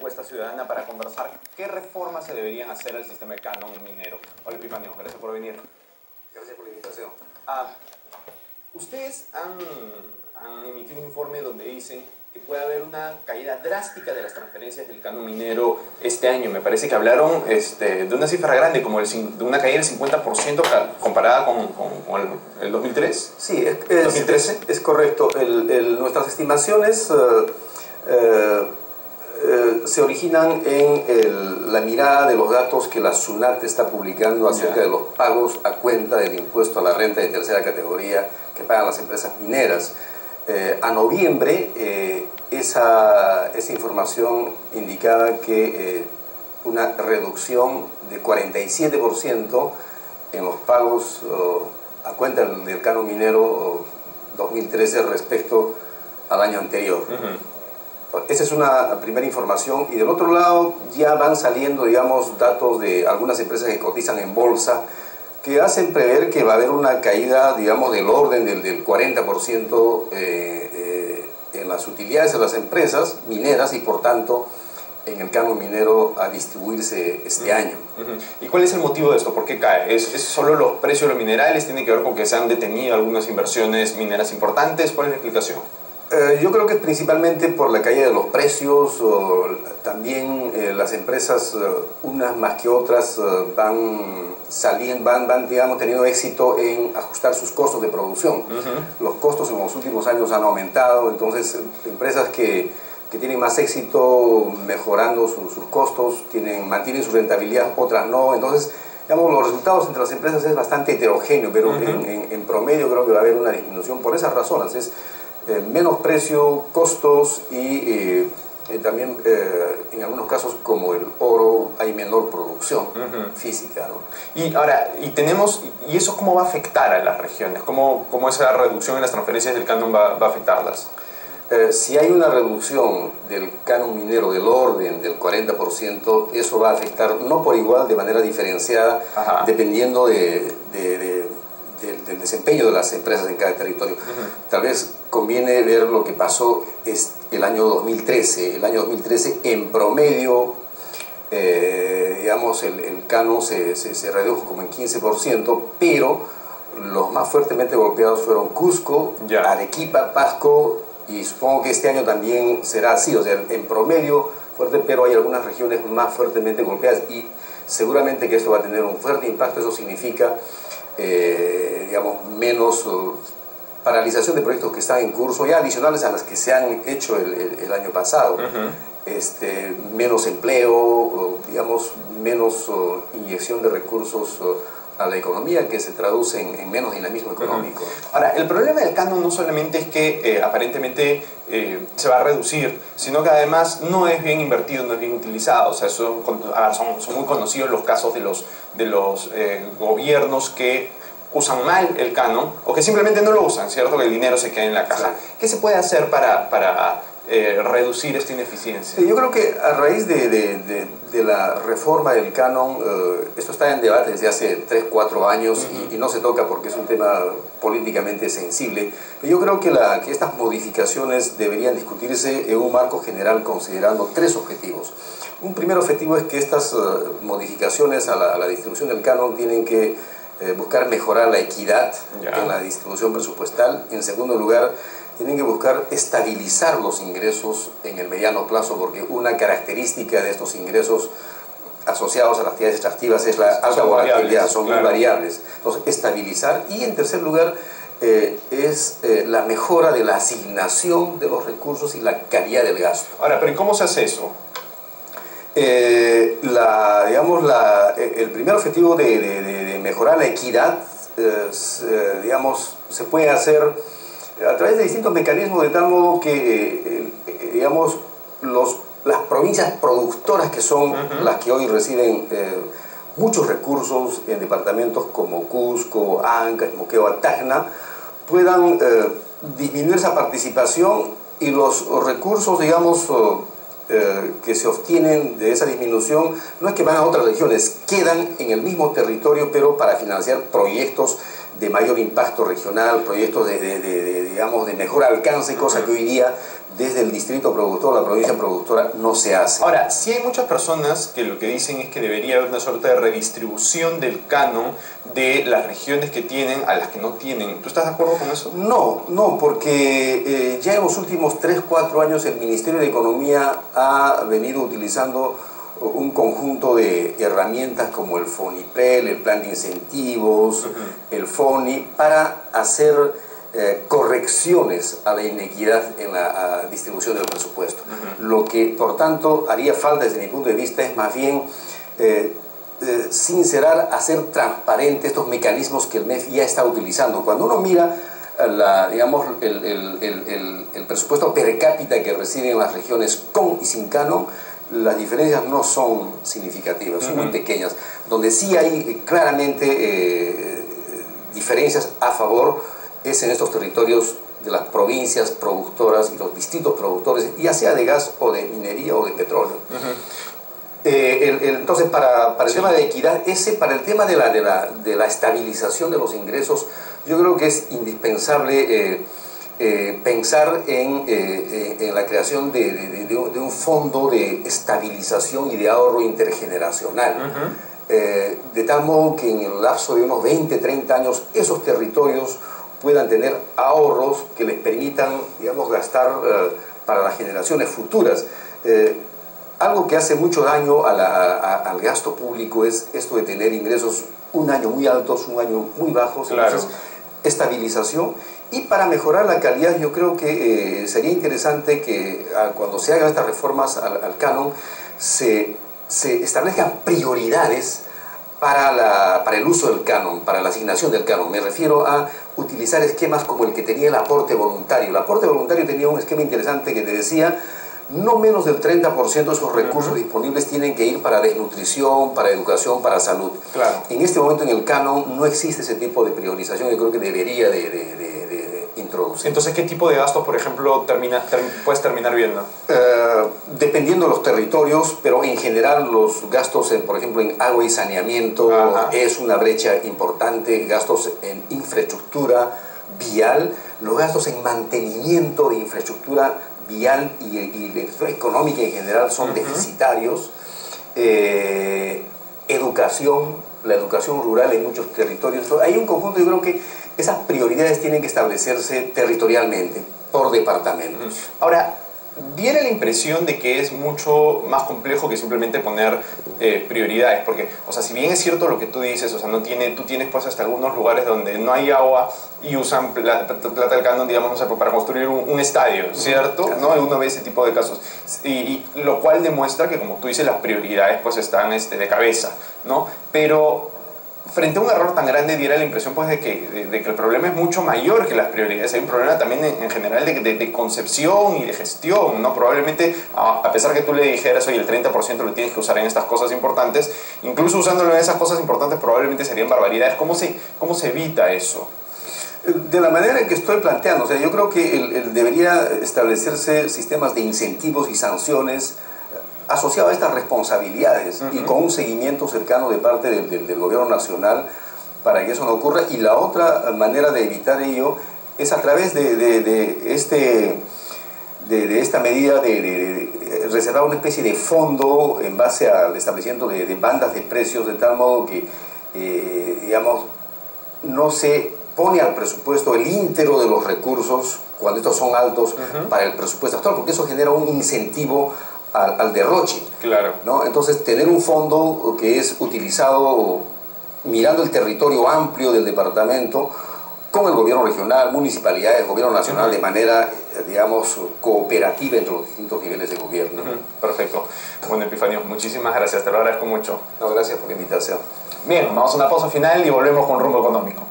encuesta ciudadana para conversar qué reformas se deberían hacer al sistema de canon minero. Hola Epifanio, gracias por venir. Gracias por la invitación. Ustedes han emitido un informe donde dicen que puede haber una caída drástica de las transferencias del canon minero este año. Me parece que hablaron de una cifra grande, como de una caída del 50% comparada con el 2003. Sí, 2013. Es correcto. Nuestras estimaciones se originan en la mirada de los datos que la SUNAT está publicando acerca de los pagos a cuenta del impuesto a la renta de tercera categoría que pagan las empresas mineras. A noviembre esa información indicaba que una reducción de 47% en los pagos a cuenta del canon minero 2013 respecto al año anterior. Esa es una primera información, y del otro lado ya van saliendo, digamos, datos de algunas empresas que cotizan en bolsa que hacen prever que va a haber una caída, digamos, del orden del 40% en las utilidades de las empresas mineras y por tanto en el canon minero a distribuirse este año. ¿Y cuál es el motivo de esto? ¿Por qué cae? ¿Es solo los precios de los minerales? ¿Tiene que ver con que se han detenido algunas inversiones mineras importantes? ¿Cuál es la explicación? Yo creo que es principalmente por la caída de los precios. También las empresas, unas más que otras, van digamos, teniendo éxito en ajustar sus costos de producción. Los costos en los últimos años han aumentado, entonces empresas que tienen más éxito mejorando sus costos, mantienen su rentabilidad, otras no. Entonces, digamos, los resultados entre las empresas es bastante heterogéneo, pero en promedio creo que va a haber una disminución por esas razones. Es menos precio, costos y también en algunos casos como el oro hay menor producción física, ¿no? Y ahora, ¿y eso cómo va a afectar a las regiones? ¿Cómo esa reducción en las transferencias del canon va a afectarlas? Si hay una reducción del canon minero del orden del 40%, eso va a afectar no por igual, de manera diferenciada, dependiendo del desempeño de las empresas en cada territorio. Tal vez conviene ver lo que pasó el año 2013. El año 2013, en promedio, digamos, el canon se redujo como en 15%, pero los más fuertemente golpeados fueron Cusco, Arequipa, Pasco, y supongo que este año también será así. O sea, en promedio fuerte, pero hay algunas regiones más fuertemente golpeadas y seguramente que esto va a tener un fuerte impacto. Eso significa digamos, menos paralización de proyectos que están en curso, ya adicionales a las que se han hecho el año pasado, menos empleo, digamos, menos inyección de recursos a la economía, que se traduce en menos dinamismo económico. Ahora, el problema del canon no solamente es que aparentemente se va a reducir, sino que además no es bien invertido, no es bien utilizado. O sea, son muy conocidos los casos de los gobiernos que usan mal el canon o que simplemente no lo usan, ¿cierto? Que el dinero se queda en la caja. ¿Qué se puede hacer para reducir esta ineficiencia? Yo creo que a raíz de la reforma del canon, esto está en debate desde hace 3-4 años y no se toca porque es un tema políticamente sensible. Pero yo creo que estas modificaciones deberían discutirse en un marco general considerando 3 objetivos. Un primer objetivo es que estas modificaciones a la distribución del canon tienen que buscar mejorar la equidad en la distribución presupuestal. En segundo lugar, tienen que buscar estabilizar los ingresos en el mediano plazo, porque una característica de estos ingresos asociados a las actividades extractivas es la alta volatilidad, son muy variables. Entonces, estabilizar. Y en tercer lugar, es la mejora de la asignación de los recursos y la calidad del gasto. Ahora, ¿pero cómo se hace eso? El primer objetivo de mejorar la equidad, digamos, se puede hacer a través de distintos mecanismos, de tal modo que, digamos, las provincias productoras, que son las que hoy reciben muchos recursos en departamentos como Cusco, Ancash, Moquegua, Tacna, puedan disminuir esa participación, y los recursos, digamos, que se obtienen de esa disminución no es que van a otras regiones, quedan en el mismo territorio, pero para financiar proyectos de mayor impacto regional, proyectos digamos, de mejor alcance, cosa que hoy día desde el distrito productor, la provincia productora, no se hace. Ahora, sí hay muchas personas que lo que dicen es que debería haber una suerte de redistribución del canon de las regiones que tienen a las que no tienen. ¿Tú estás de acuerdo con eso? No, porque ya en los últimos 3-4 años el Ministerio de Economía ha venido utilizando un conjunto de herramientas como el FONIPREL, el Plan de Incentivos, el FONI, para hacer correcciones a la inequidad en la distribución del presupuesto. Lo que, por tanto, haría falta desde mi punto de vista es más bien sincerar, hacer transparente estos mecanismos que el MEF ya está utilizando. Cuando uno mira digamos, el presupuesto per cápita que reciben las regiones con y sin canon, las diferencias no son significativas, son muy pequeñas. Donde sí hay claramente diferencias a favor es en estos territorios de las provincias productoras y los distritos productores, ya sea de gas o de minería o de petróleo. Entonces, para el tema de equidad, para el tema de la estabilización de los ingresos, yo creo que es indispensable pensar en la creación de un fondo de estabilización y de ahorro intergeneracional, de tal modo que en el lapso de unos 20-30 años esos territorios puedan tener ahorros que les permitan, digamos, gastar para las generaciones futuras. Algo que hace mucho daño al gasto público es esto de tener ingresos un año muy altos, un año muy bajos. Claro. Entonces, estabilización. Y para mejorar la calidad, yo creo que sería interesante que cuando se hagan estas reformas al canon, se establezcan prioridades para el uso del canon, para la asignación del canon. Me refiero a utilizar esquemas como el que tenía el aporte voluntario. El aporte voluntario tenía un esquema interesante que te decía: no menos del 30% de esos recursos disponibles tienen que ir para desnutrición, para educación, para salud. Claro. En este momento en el canon no existe ese tipo de priorización, yo creo que debería de introducir. Entonces, ¿qué tipo de gastos, por ejemplo, puedes terminar viendo? Dependiendo de los territorios, pero en general los gastos, por ejemplo, en agua y saneamiento es una brecha importante, gastos en infraestructura vial, los gastos en mantenimiento de infraestructura vial y la infraestructura económica en general son deficitarios. Educación, la educación rural en muchos territorios, hay un conjunto. Yo creo que esas prioridades tienen que establecerse territorialmente, por departamento. Ahora, viene la impresión de que es mucho más complejo que simplemente poner prioridades, porque, o sea, si bien es cierto lo que tú dices, o sea, tú tienes pues hasta algunos lugares donde no hay agua y usan plata del canon, digamos, no sé, para construir un estadio, ¿cierto? ¿No? Uno ve ese tipo de casos, y lo cual demuestra que, como tú dices, las prioridades pues están de cabeza, ¿no? Pero frente a un error tan grande diera la impresión pues de que el problema es mucho mayor que las prioridades. Hay un problema también en general de concepción y de gestión, ¿no? Probablemente, a pesar que tú le dijeras: oye, el 30% lo tienes que usar en estas cosas importantes, incluso usándolo en esas cosas importantes probablemente serían barbaridades. ¿Cómo se evita eso? De la manera en que estoy planteando, o sea, yo creo que debería establecerse sistemas de incentivos y sanciones asociado a estas responsabilidades y con un seguimiento cercano de parte del gobierno nacional para que eso no ocurra. Y la otra manera de evitar ello es a través de esta medida de reservar una especie de fondo en base al establecimiento de bandas de precios, de tal modo que, digamos, no se pone al presupuesto el íntero de los recursos cuando estos son altos para el presupuesto actual, porque eso genera un incentivo al derroche. Claro. ¿No? Entonces, tener un fondo que es utilizado mirando el territorio amplio del departamento con el gobierno regional, municipalidades, el gobierno nacional, de manera, digamos, cooperativa entre los distintos niveles de gobierno. Perfecto. Bueno, Epifanio, muchísimas gracias, te lo agradezco mucho. No, gracias por la invitación. Bien, vamos a una pausa final y volvemos con Rumbo Económico.